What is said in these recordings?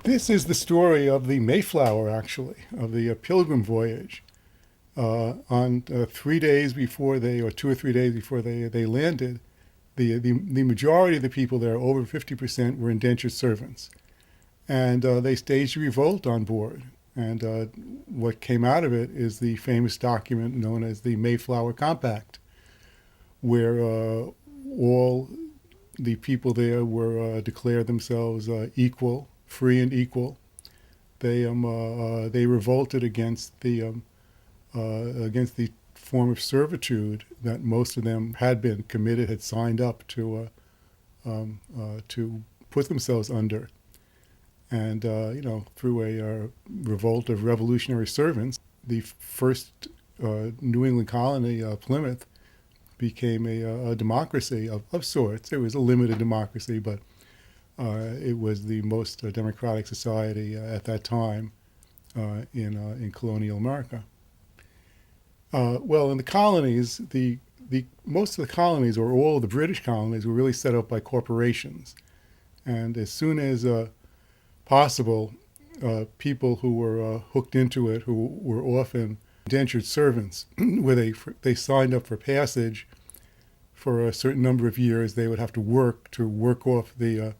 This is the story of the Mayflower, actually, of the Pilgrim voyage. On 3 days before they, or 2 or 3 days before they landed, the majority of the people there, over 50%, were indentured servants. And they staged a revolt on board. And what came out of it is the famous document known as the Mayflower Compact, where all the people there were declared themselves equal, free and equal. They revolted against the form of servitude that most of them had been committed, had signed up to put themselves under. And through a revolt of revolutionary servants, the first New England colony, Plymouth, became a democracy of sorts. It was a limited democracy, but it was the most democratic society at that time in colonial America. Well, in the colonies, the most of the colonies, or all of the British colonies, were really set up by corporations. And as soon as possible, people who were hooked into it, who were often indentured servants, where they signed up for passage for a certain number of years, they would have to work off the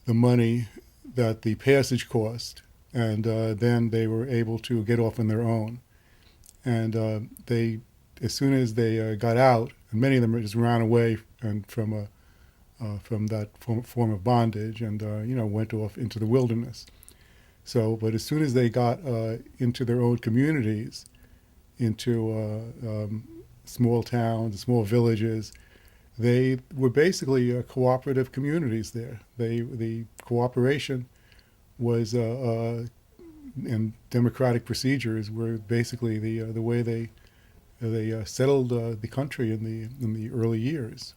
money that the passage cost, and then they were able to get off on their own. And as soon as they got out, and many of them just ran away from that form of bondage, and went off into the wilderness. So, but as soon as they got into their own communities, into small towns, small villages, they were basically cooperative communities there. The cooperation was and democratic procedures were basically the way they settled the country in the early years.